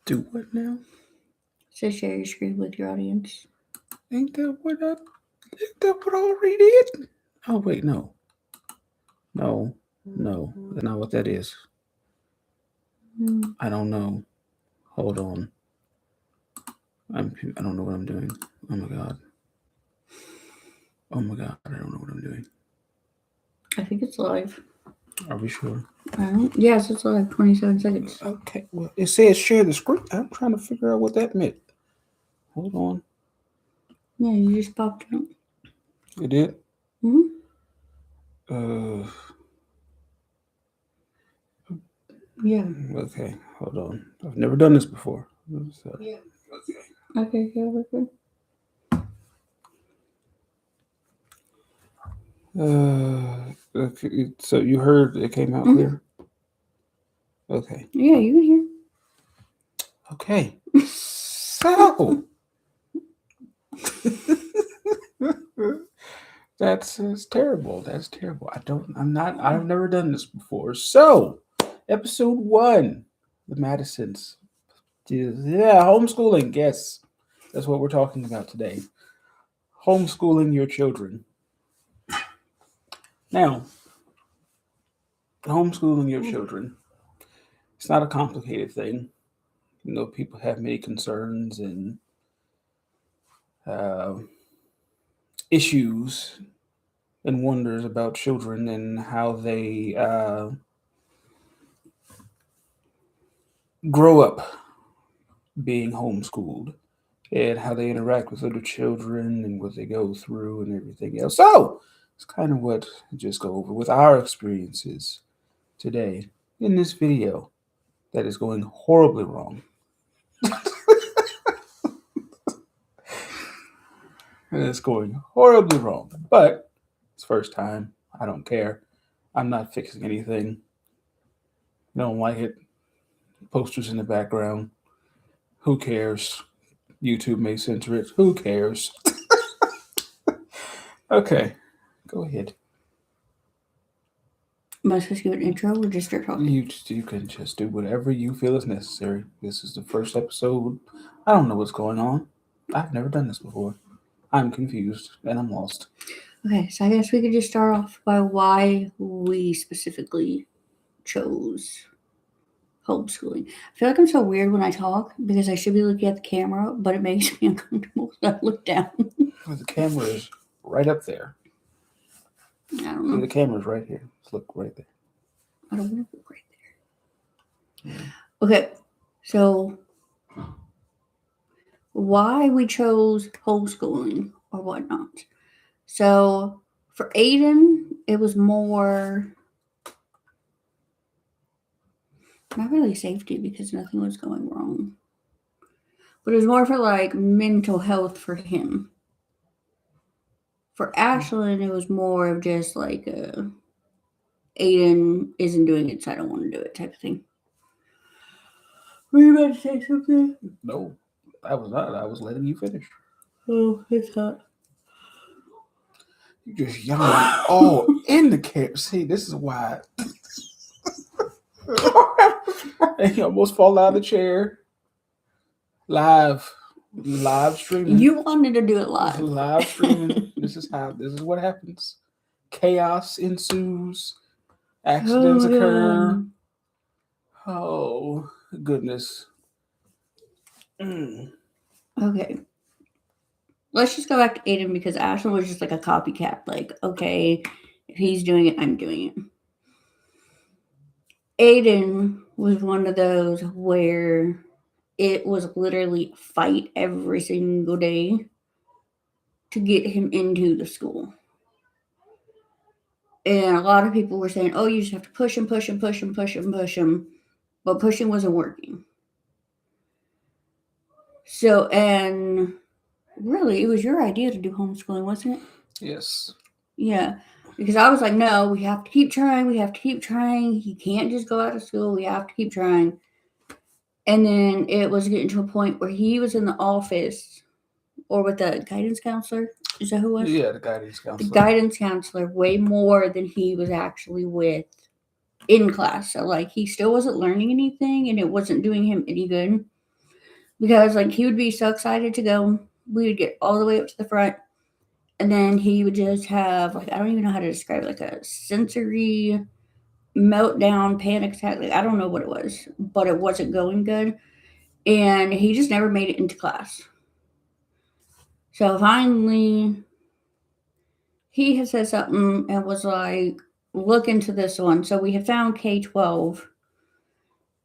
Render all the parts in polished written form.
Do what now? So share your screen with your audience. Ain't that what I already did? Oh wait, no. No. That's not what that is. I don't know. Hold on. I don't know what I'm doing. Oh my god. Oh my god, I don't know what I'm doing. I think it's live. Are we sure? Yes, it's live. 27 seconds. Okay, well, it says share the screen. I'm trying to figure out what that meant. Hold on. Yeah, you just popped out. It did? Mm-hmm. Uh, Yeah. okay, hold on. I've never done this before. So, Yeah. Okay, yeah, we're good. okay, so you heard it came out clear? Okay. Yeah, you can hear. Okay. So that's terrible. That's terrible. I've never done this before. So episode 1, the Madisons. Yeah, homeschooling. Yes. That's what we're talking about today. Homeschooling your children. Now, homeschooling your children. It's not a complicated thing. You know, people have many concerns and uh, issues and wonders about children and how they grow up being homeschooled and how they interact with other children and what they go through and everything else. So, it's kind of what I just go over with our experiences today in this video that is going horribly wrong. And it's going horribly wrong. But it's first time. I don't care. I'm not fixing anything. Don't like it. Posters in the background. Who cares? YouTube may censor it. Who cares? Okay, go ahead. Am I supposed to give an intro or just start talking? You can just do whatever you feel is necessary. This is the first episode. I don't know what's going on. I've never done this before. I'm confused and I'm lost. Okay, so I guess we could just start off by why we specifically chose homeschooling. I feel like I'm so weird when I talk because I should be looking at the camera, but it makes me uncomfortable when I look down. The camera is right up there. I don't See, know. the camera's right here. Let's look right there. I don't want to look right there. Okay, so why we chose homeschooling or whatnot. So for Aiden, it was more not really safety because nothing was going wrong, but it was more for like mental health for him. For Ashlyn, it was more of just like Aiden isn't doing it, so I don't want to do it type of thing. Were you about to say something? No, I was not. I was letting you finish. Oh, it's hot. You just yelling all in the camera. See, this is why. And you almost fall out of the chair. Live streaming. You wanted to do it live. Live streaming. This is what happens. Chaos ensues. Accidents occur. Oh, goodness. Okay. Let's just go back to Aiden because Ashlyn was just like a copycat. Like, okay, if he's doing it, I'm doing it. Aiden was one of those where it was literally a fight every single day to get him into the school. And a lot of people were saying, oh, you just have to push him, push him, push him, push him, push him. But pushing wasn't working. So, and really, it was your idea to do homeschooling, wasn't it? Yes. Yeah. Because I was like, no, we have to keep trying. We have to keep trying. He can't just go out of school. We have to keep trying. And then it was getting to a point where he was in the office or with the guidance counselor. Is that who it was? Yeah, the guidance counselor. The guidance counselor way more than he was actually with in class. So, like, he still wasn't learning anything and it wasn't doing him any good. because like he would be so excited to go. We would get all the way up to the front, and then he would just have like I don't even know how to describe it, like a sensory meltdown, panic attack. Like I don't know what it was, but it wasn't going good, and he just never made it into class. So finally, he had said something and was like, "Look into this one." So we had found K-12,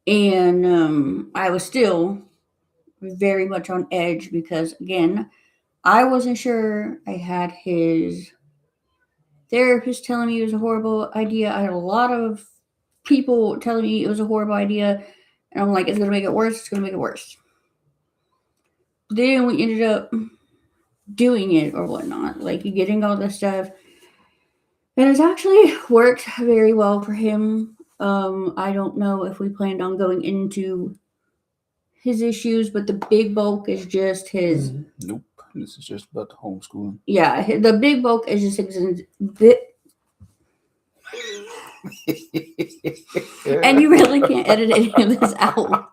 and I was still very much on edge because again, I wasn't sure. I had his therapist telling me it was a horrible idea. I had a lot of people telling me it was a horrible idea. And I'm like, it's going to make it worse. It's going to make it worse. Then we ended up doing it or whatnot, like getting all this stuff. And it's actually worked very well for him. I don't know if we planned on going into his issues, but the big bulk is just his. Nope. This is just about homeschooling. Yeah, the big bulk is just and you really can't edit any of this out.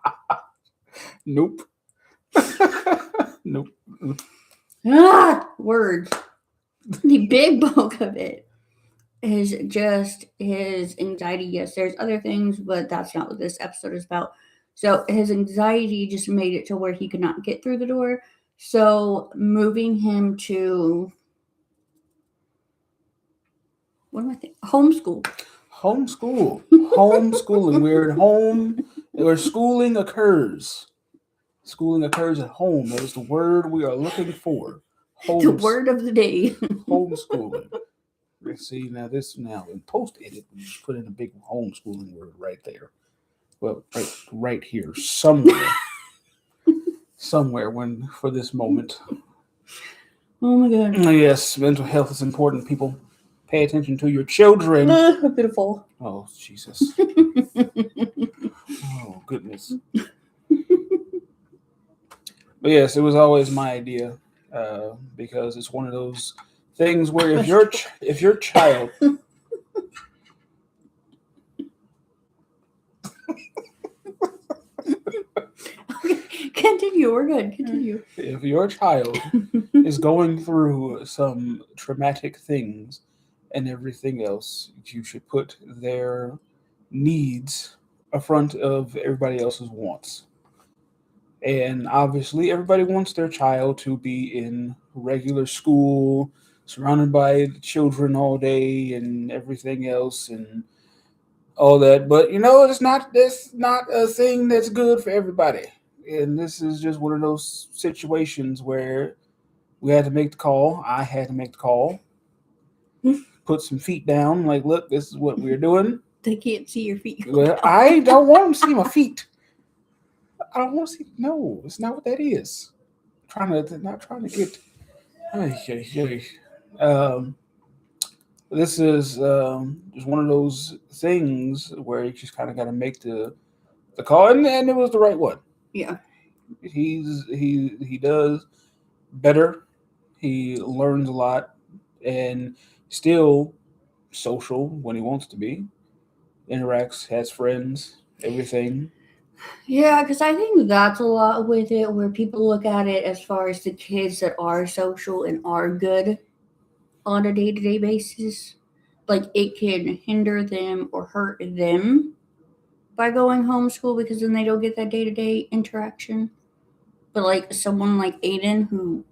Nope. Nope. Words. The big bulk of it is just his anxiety. Yes, there's other things, but that's not what this episode is about. So his anxiety just made it to where he could not get through the door. So moving him to what am I thinking? Homeschool. Homeschooling. We're at home where schooling occurs. Schooling occurs at home. That is the word we are looking for. The word of the day. Homeschooling. See, now in post edit, we just put in a big homeschooling word right there. Well, right here, somewhere. Somewhere for this moment. Oh my god. Yes, mental health is important, people. Pay attention to your children. Beautiful. Oh, Jesus. Oh, goodness. But yes, it was always my idea because it's one of those things where if your child Continue. We're good. Continue. If your child is going through some traumatic things and everything else, you should put their needs in front of everybody else's wants. And obviously, everybody wants their child to be in regular school, surrounded by children all day and everything else and all that. But that's not a thing that's good for everybody. And this is just one of those situations where we had to make the call. I had to make the call. Put some feet down. Like, look, this is what we're doing. They can't see your feet. Well, I don't want them to see my feet. I don't want to see. No, it's not what that is. Not trying to get. This is just one of those things where you just kind of got to make the call, and it was the right one. Yeah. He does better. He learns a lot, and still social when he wants to be. Interacts, has friends, everything. Yeah, because I think that's a lot with it, where people look at it as far as the kids that are social and are good on a day-to-day basis. Like, it can hinder them or hurt them by going homeschool because then they don't get that day-to-day interaction. But, like, someone like Aiden who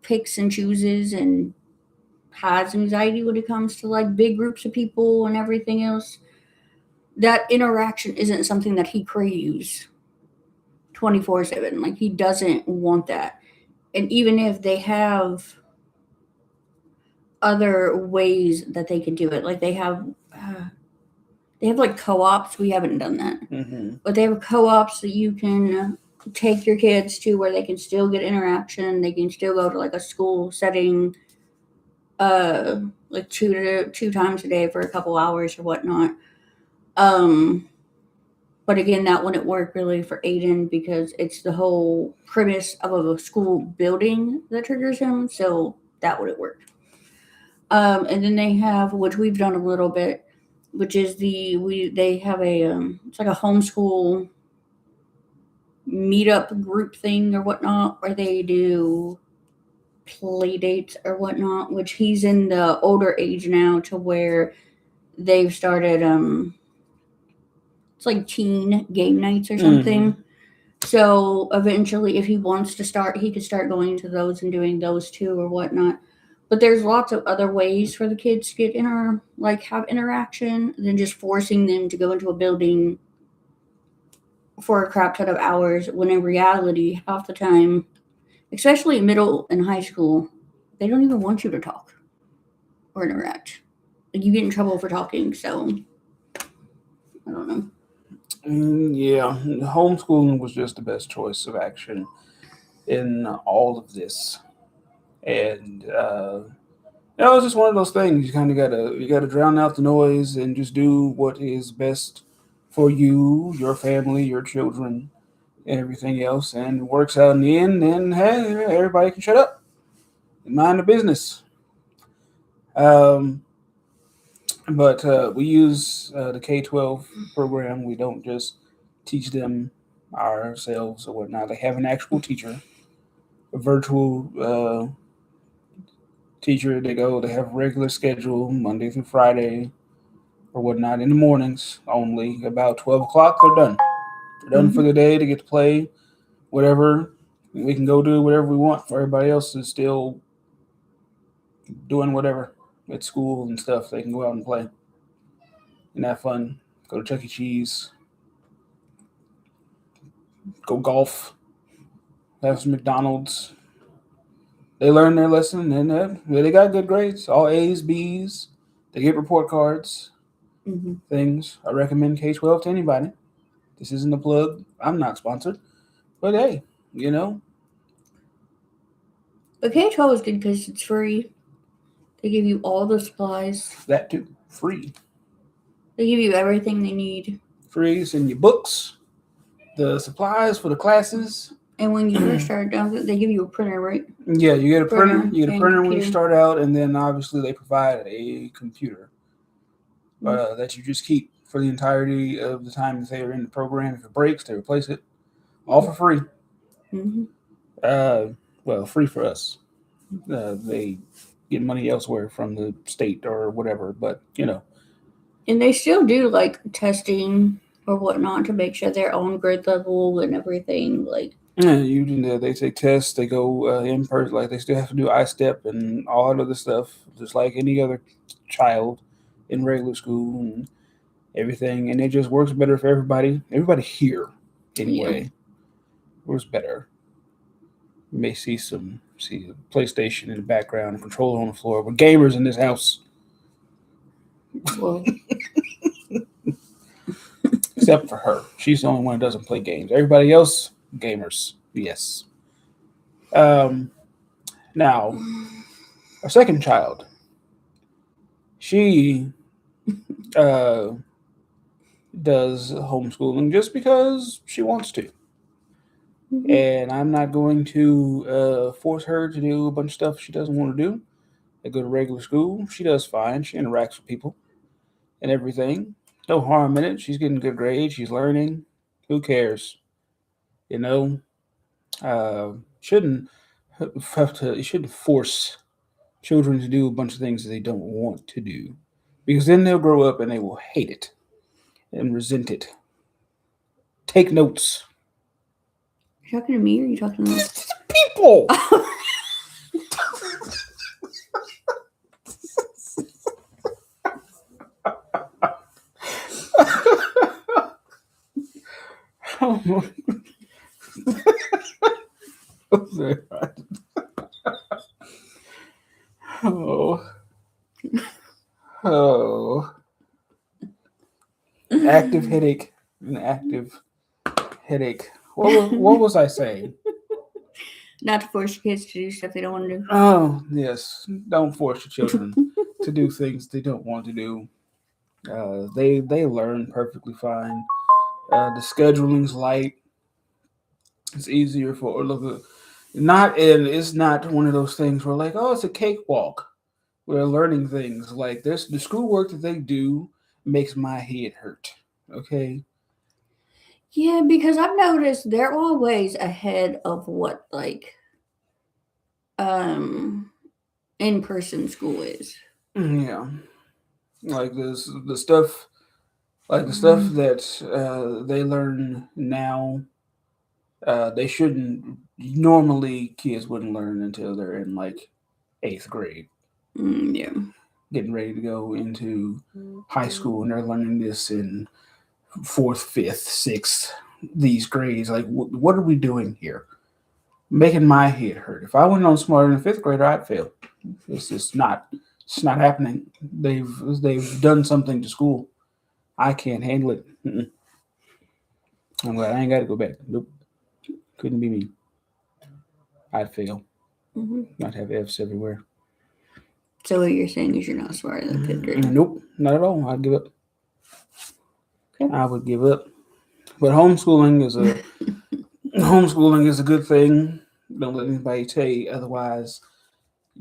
picks and chooses and has anxiety when it comes to, like, big groups of people and everything else, that interaction isn't something that he craves 24/7. Like, he doesn't want that. And even if they have other ways that they can do it, like they have like co-ops. We haven't done that, but they have co-ops that you can take your kids to where they can still get interaction. They can still go to like a school setting, like two times a day for a couple hours or whatnot. But again, that wouldn't work really for Aiden because it's the whole premise of a school building that triggers him. So that wouldn't work. And then they have, which we've done a little bit, which is they have a it's like a homeschool meetup group thing or whatnot, where they do play dates or whatnot. Which he's in the older age now to where they've started it's like teen game nights or Mm-hmm. something. So eventually, if he wants to start, he could start going to those and doing those too or whatnot. But there's lots of other ways for the kids to get have interaction than just forcing them to go into a building for a crap ton of hours. When in reality, half the time, especially in middle and high school, they don't even want you to talk or interact. Like you get in trouble for talking. So I don't know. Yeah, homeschooling was just the best choice of action in all of this, and it's just one of those things. You gotta drown out the noise and just do what is best for you, your family, your children, and everything else, and it works out in the end. Then hey, everybody can shut up and mind the business. Um, but we use the K-12 program. We don't just teach them ourselves or whatnot. They have an actual teacher, a virtual teacher. They have a regular schedule Monday through Friday or whatnot in the mornings only. About 12 o'clock, they're done. They're done for Mm-hmm. the day to get to play whatever. We can go do whatever we want. For everybody else is still doing whatever at school and stuff. They can go out and play and have fun. Go to Chuck E. Cheese, go golf, have some McDonald's. They learn their lesson and they got good grades, all A's, B's. They get report cards, Mm-hmm. things. I recommend K-12 to anybody. This isn't a plug. I'm not sponsored, but hey, you know But K-12 is good because it's free. They give you all the supplies. that too. Free, They give you everything they need. free. It's in your books, the supplies for the classes. And when you first start down, they give you a printer, right? Yeah, you get a printer. Printer You get a and printer when you computer. start out, and then obviously they provide a computer that you just keep for the entirety of the time that they are in the program. If it breaks, they replace it, all for free. Mm-hmm. Uh, well, free for us. They get money elsewhere from the state or whatever, but And they still do like testing or whatnot to make sure they're on grade level and everything. Like, yeah, they take tests. They go in person. Like they still have to do I-step and all that other stuff, just like any other child in regular school and everything. And it just works better for everybody. Everybody here, yeah. anyway, works better. You may see a PlayStation in the background, a controller on the floor. We're gamers in this house, Well, except for her. She's the only one that doesn't play games. Everybody else, gamers. Yes. Um, Now, our second child, she uh, does homeschooling just because she wants to. mm-hmm. And I'm not going to force her to do a bunch of stuff she doesn't want to do. I go to regular school. She does fine. She interacts with people and everything. No harm in it. She's getting good grades. She's learning. Who cares? You know, uh, shouldn't you shouldn't force children to do a bunch of things that they don't want to do, because then they'll grow up and they will hate it and resent it. Take notes. You talking to me or are you talking to them? People. Oh, oh, oh. Active headache. An active headache. What was I saying? Not to force your kids to do stuff they don't want to do. Oh, yes. Don't force your children to do things they don't want to do. They learn perfectly fine. The scheduling's light. It's easier for look. Not and it's not one of those things where like, oh, it's a cakewalk. We're learning things like this. The schoolwork that they do makes my head hurt. Okay. Yeah, because I've noticed they're always ahead of what um in person school is. Yeah, like the stuff Mhm. that they learn now, they shouldn't. Normally, kids wouldn't learn until they're in like eighth grade, Yeah. getting ready to go into high school, and they're learning this in fourth, fifth, sixth, these grades. Like, what are we doing here? Making my head hurt. If I went on smarter than a fifth grader, I'd fail. It's just not. It's not happening. They've they've done something to school. I can't handle it. Mm-mm. I'm glad I ain't got to go back. Nope, couldn't be me. I'd fail. Hmm. I'd have F's everywhere. So what you're saying is you're not smarter than a fifth grader. Nope, not at all. I'd give up. Okay. I would give up. But homeschooling is a good thing. Don't let anybody tell you otherwise.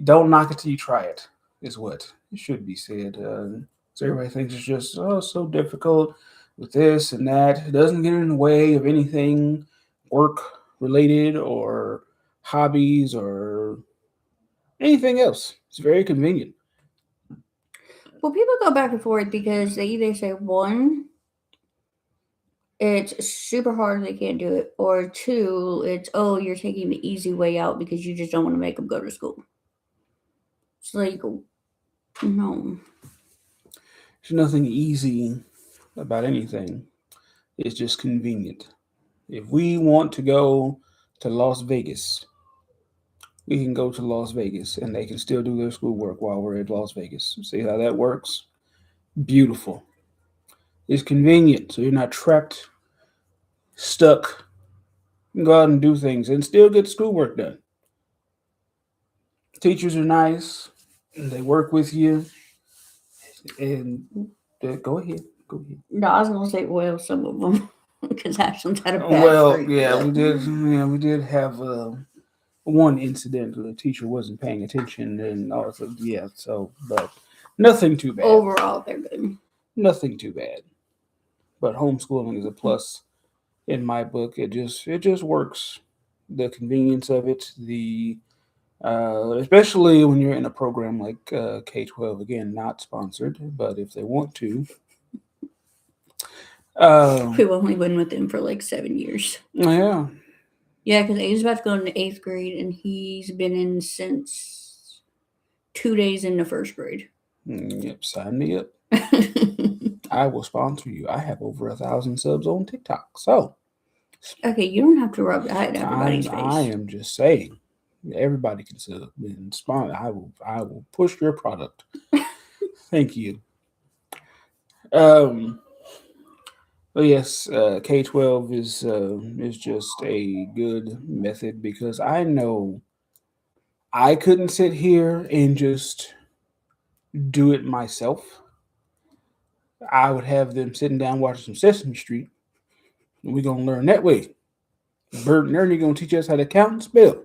Don't knock it till you try it. Is what it should be said. So everybody thinks it's just so difficult with this and that. It doesn't get in the way of anything work related or hobbies or anything else. It's very convenient. Well, people go back and forth because they either say one, it's super hard, they can't do it, or two, it's oh, you're taking the easy way out because you just don't want to make them go to school. It's like no. There's nothing easy about anything. It's just convenient. If we want to go to Las Vegas, we can go to Las Vegas and they can still do their schoolwork while we're at Las Vegas. See how that works? Beautiful. It's convenient, so you're not trapped, stuck. You can go out and do things and still get schoolwork done. Teachers are nice, and they work with you, and go ahead, go ahead. No, I was gonna say well, some of them because Ashland's had a bad Well, streak, yeah, but we did. Yeah, we did have one incident where the teacher wasn't paying attention, and also yeah. So, but nothing too bad. overall they're good. Nothing too bad. But homeschooling is a plus in my book. It just works. The convenience of it, the especially when you're in a program like K-12. Again, not sponsored, but if they want to, um, We've only been with him for like 7 years. yeah, Yeah, because he's about to go into eighth grade, and he's been in since 2 days into first grade. yep. Sign me up. I will sponsor you. I have over 1,000 subs on TikTok, so Okay, you don't have to rub that in everybody's I face. am just saying. Everybody can sub and sponsor. I will push your product. Thank you. Um, But yes, K-12 is just a good method because I know I couldn't sit here and just do it myself. I would have them sitting down watching some Sesame Street, and we're gonna learn that way. Bert and Ernie gonna teach us how to count and spell.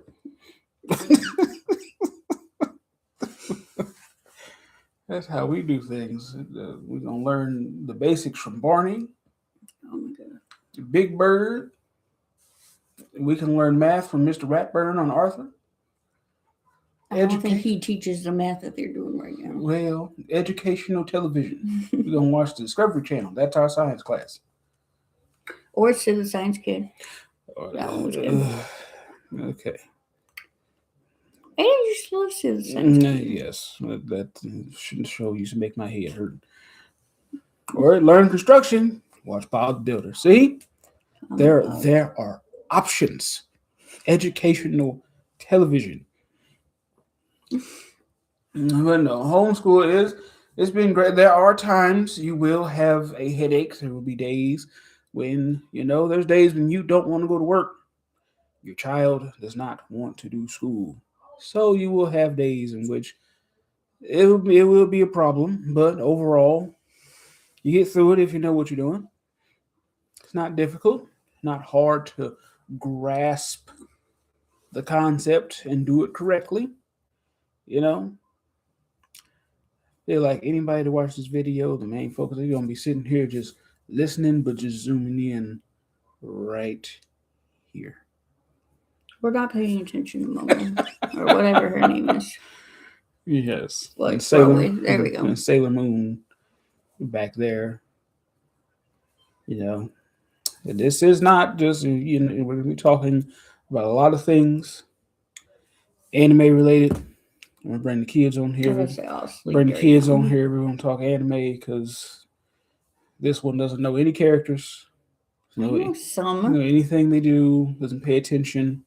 That's how we do things. We're gonna learn the basics from Barney, Oh my god. Big Bird. We can learn math from Mr. Ratburn on Arthur. I don't think Educate. he teaches the math that they're doing right now. Well, educational television. We're gonna watch the Discovery Channel. That's our science class. Or it's to the science kid. That one was good. Okay. And you just love to the science kid. Yes, that shouldn't show used to make my head hurt. Or learn construction. Watch Bob the Builder. See, Oh my there god. there are options. Educational television. But no, homeschool is. It's been great. There are times you will have a headache. There will be days when there's days when you don't want to go to work. Your child does not want to do school, so you will have days in which it will be a problem. But overall, you get through it if you know what you're doing. It's not difficult, not hard to grasp the concept and do it correctly. You know, feel like anybody to watch this video, the main focus, they're gonna be sitting here just listening, but just zooming in right here. We're not paying attention to Momo or whatever her name is. Yes. What? Where we? There we go. And Sailor Moon back there. You know, this is not just, we're going to be talking about a lot of things anime related. I'm going to bring the kids on here. Bring the kids on here. We're going to talk anime because this one doesn't know any characters. Anything they do, doesn't pay attention.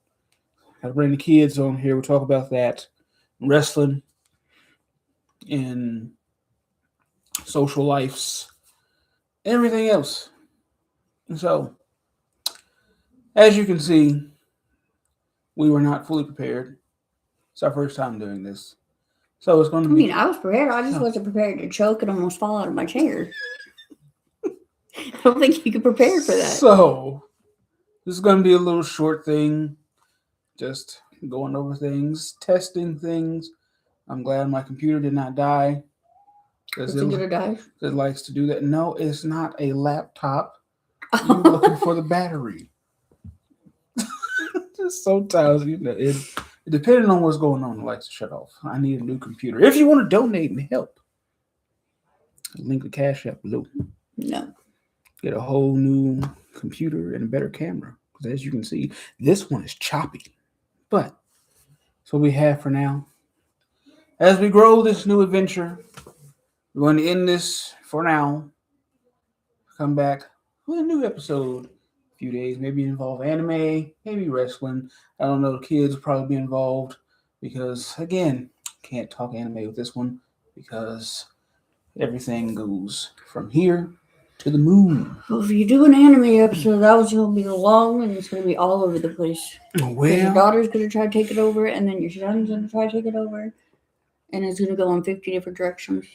Got to bring the kids on here. We'll talk about that. Wrestling and social lives, everything else. And so, as you can see, we were not fully prepared. It's our first time doing this. So it's going to be... I was prepared. I just wasn't prepared to choke and almost fall out of my chair. I don't think you could prepare for that. So, this is going to be a little short thing. Just going over things, testing things. I'm glad my computer did not die. Is it going to die? It likes to do that. No, it's not a laptop. You're looking for the battery. Just sometimes, it depending on what's going on, it likes to shut off. I need a new computer. If you want to donate and help, link the Cash App below. No. Get a whole new computer and a better camera. Because as you can see, this one is choppy. But that's what we have for now. As we grow this new adventure, we're going to end this for now. Come back with a new episode. A few days, maybe involve anime, maybe wrestling. I don't know. The kids will probably be involved because, again, can't talk anime with this one because everything goes from here to the moon. Well, if you do an anime episode, that was going to be long and it's going to be all over the place. Well, your daughter's going to try to take it over, and then your son's going to try to take it over, and it's going to go in 50 different directions.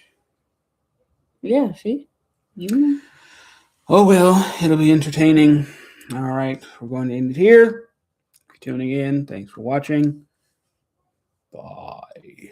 Yeah, see? You know. Oh, well, it'll be entertaining. All right, we're going to end it here. Tuning in. Thanks for watching. Bye.